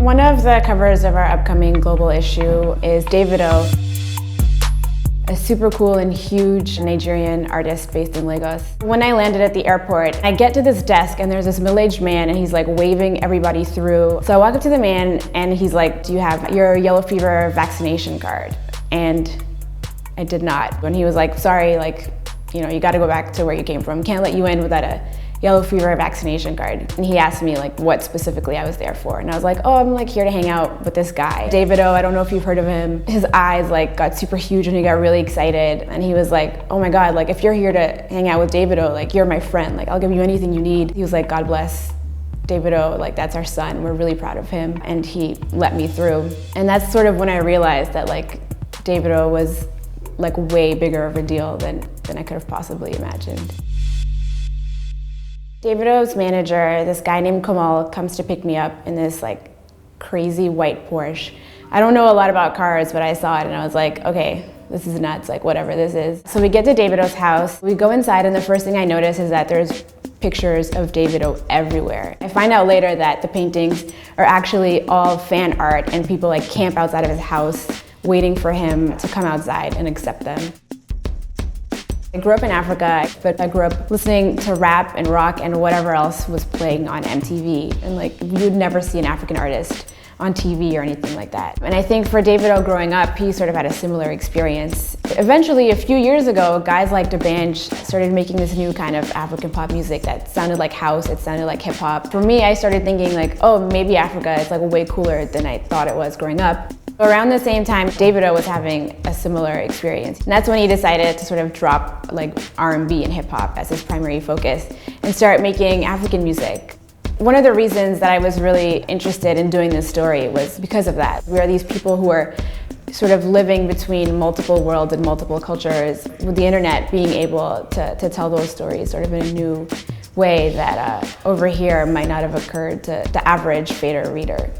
One of the covers of our upcoming global issue is Davido, a super cool and huge Nigerian artist based in Lagos. When I landed at the airport, I get to this desk and there's this middle-aged man and he's like waving everybody through. So I walk up to the man and he's like, "Do you have your yellow fever vaccination card?" And I did not. When he was like, "Sorry, you gotta go back to where you came from. Can't let you in without a yellow fever vaccination card." And he asked me what specifically I was there for. And I was like, "Oh, I'm here to hang out with this guy, Davido. I don't know if you've heard of him." His eyes got super huge and he got really excited. And he was like, "Oh my God, if you're here to hang out with Davido, you're my friend. I'll give you anything you need." He was like, "God bless Davido, that's our son. We're really proud of him." And he let me through. And that's sort of when I realized that Davido was way bigger of a deal than I could have possibly imagined. Davido's manager, this guy named Kamal, comes to pick me up in this crazy white Porsche. I don't know a lot about cars, but I saw it and I was like, okay, this is nuts, whatever this is. So we get to Davido's house, we go inside, and the first thing I notice is that there's pictures of Davido everywhere. I find out later that the paintings are actually all fan art and people camp outside of his house waiting for him to come outside and accept them. I grew up in Africa, but I grew up listening to rap and rock and whatever else was playing on MTV. And you'd never see an African artist on TV or anything like that. And I think for Davido growing up, he sort of had a similar experience. Eventually, a few years ago, guys like D'banj started making this new kind of African pop music that sounded like house, it sounded like hip hop. For me, I started thinking oh, maybe Africa is way cooler than I thought it was growing up. Around the same time, Davido was having a similar experience. And that's when he decided to sort of drop R&B and hip hop as his primary focus and start making African music. One of the reasons that I was really interested in doing this story was because of that. We are these people who are sort of living between multiple worlds and multiple cultures, with the internet being able to tell those stories sort of in a new way that over here might not have occurred to the average FADER reader.